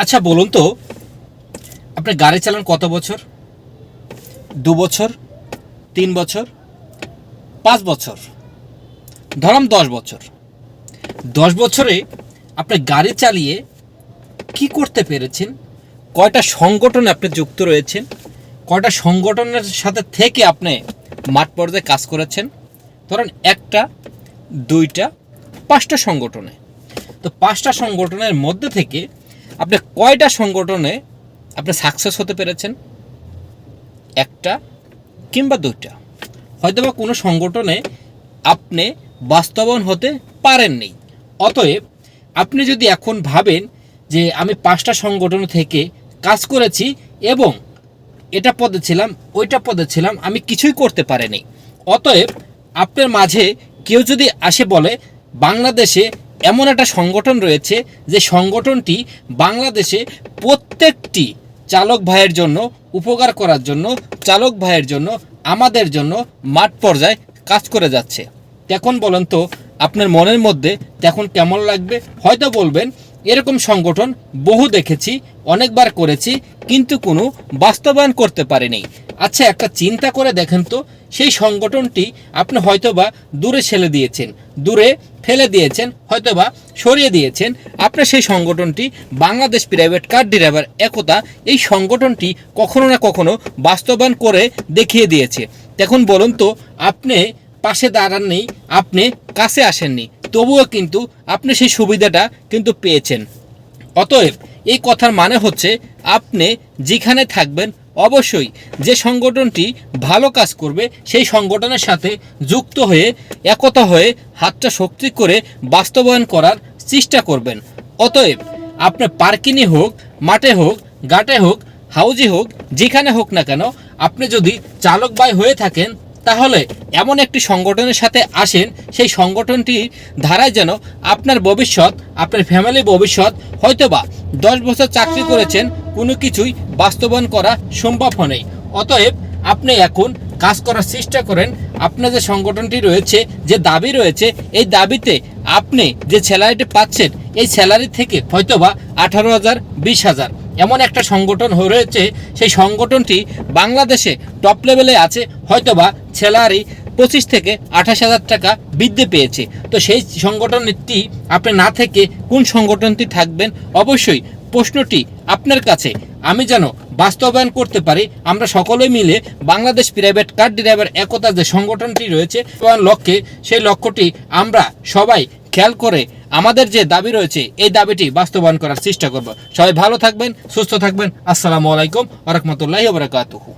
আচ্ছা বলুন তো, আপনি গাড়ি চালান কত বছর? 2 বছর, 3 বছর, 5 বছর, ধরুন 10 বছর। 10 বছরে আপনি গাড়ি চালিয়ে কি করতে পেরেছেন? কয়টা সংগঠনে আপনি যুক্ত রয়েছেন? কয়টা সংগঠনের সাথে থেকে আপনি মাঠ পর্যায়ে কাজ করেছেন? ধরেন একটা, দুইটা, 5টা সংগঠনে। তো 5টা সংগঠনের মধ্যে থেকে আপনি কয়টা সংগঠনে আপনি সাকসেস হতে পেরেছেন? একটা কিংবা দুইটা। হয়তোবা কোনো সংগঠনে আপনি বাস্তবায়ন হতে পারেননি। অতএব আপনি যদি এখন ভাবেন যে আমি 5টা সংগঠন থেকে কাজ করেছি এবং এটা পদে ছিলাম, ওইটা পদে ছিলাম, আমি কিছুই করতে পারিনি, অতএব আপনার মাঝে কেউ যদি আসে বলে বাংলাদেশে এমন একটা সংগঠন রয়েছে যে সংগঠনটি বাংলাদেশে প্রত্যেকটি চালক ভাইয়ের জন্য উপকার করার জন্য, চালক ভাইয়ের জন্য, আমাদের জন্য মাঠ পর্যায়ে কাজ করে যাচ্ছে, তখন বলেন তো আপনার মনের মধ্যে তখন কেমন লাগবে? হয়তো বলবেন এরকম সংগঠন বহু দেখেছি, অনেকবার করেছি, কিন্তু কোনো বাস্তবায়ন করতে পারিনি। আচ্ছা একটা চিন্তা করে দেখেন তো, সেই সংগঠনটি আপনি হয়তোবা দূরে ফেলে দিয়েছেন, হয়তোবা সরিয়ে দিয়েছেন। আপনার সেই সংগঠনটি বাংলাদেশ প্রাইভেট কার ড্রাইভার একতা, এই সংগঠনটি কখনো না কখনো বাস্তবায়ন করে দেখিয়ে দিয়েছে। এখন বলুন তো, আপনি পাশে দাঁড়াননি, আপনি কাছে আসেননি, তবুও কিন্তু আপনি সেই সুবিধাটা কিন্তু পেয়েছেন। অতএব এই কথার মানে হচ্ছে আপনি যেখানে থাকবেন অবশ্যই যে সংগঠনটি ভালো কাজ করবে সেই সংগঠনের সাথে যুক্ত হয়ে, একতা হয়ে, হাতটা শক্তি করে বাস্তবায়ন করার চেষ্টা করবেন। অতএব আপনি পার্কিংয়ে হোক, মাঠে হোক, ঘাটে হোক, হাউজে হোক, যেখানে হোক না কেন, আপনি যদি চালক ভাই হয়ে থাকেন তাহলে এমন একটি সংগঠনের সাথে আসেন, সেই সংগঠনটির ধারায় যেন আপনার ভবিষ্যৎ, আপনার ফ্যামিলির ভবিষ্যৎ, হয়তোবা 10 বছর চাকরি করেছেন, কোনো কিছুই বাস্তবায়ন করা সম্ভব হয়নি। অতএব আপনি এখন কাজ করার চেষ্টা করেন। আপনার যে সংগঠনটি রয়েছে, যে দাবি রয়েছে, এই দাবিতে আপনি যে স্যালারিটি পাচ্ছেন, এই স্যালারি থেকে হয়তোবা 18,000, 20,000 এমন একটা সংগঠন রয়েছে, সেই সংগঠনটি বাংলাদেশে টপ লেভেলে আছে, হয়তোবা স্যালারি 25 থেকে 28,000 টাকা বৃদ্ধি পেয়েছে। তো সেই সংগঠনটি আপনি না থেকে কোন সংগঠনটি থাকবেন? অবশ্যই প্রশ্নটি আপনার কাছে। আমি যেন বাস্তবায়ন করতে পারি, আমরা সকলে মিলে বাংলাদেশ প্রাইভেট কার ড্রাইভার একতা যে সংগঠনটি রয়েছে লক্ষ্যে, সেই লক্ষ্যটি আমরা সবাই খেয়াল করে আমাদের যে দাবি রয়েছে এই দাবিটি বাস্তবায়ন করার চেষ্টা করব। সবাই ভালো থাকবেন, সুস্থ থাকবেন। আসসালামু আলাইকুম ওয়া রাহমাতুল্লাহি ওয়া বারাকাতুহু।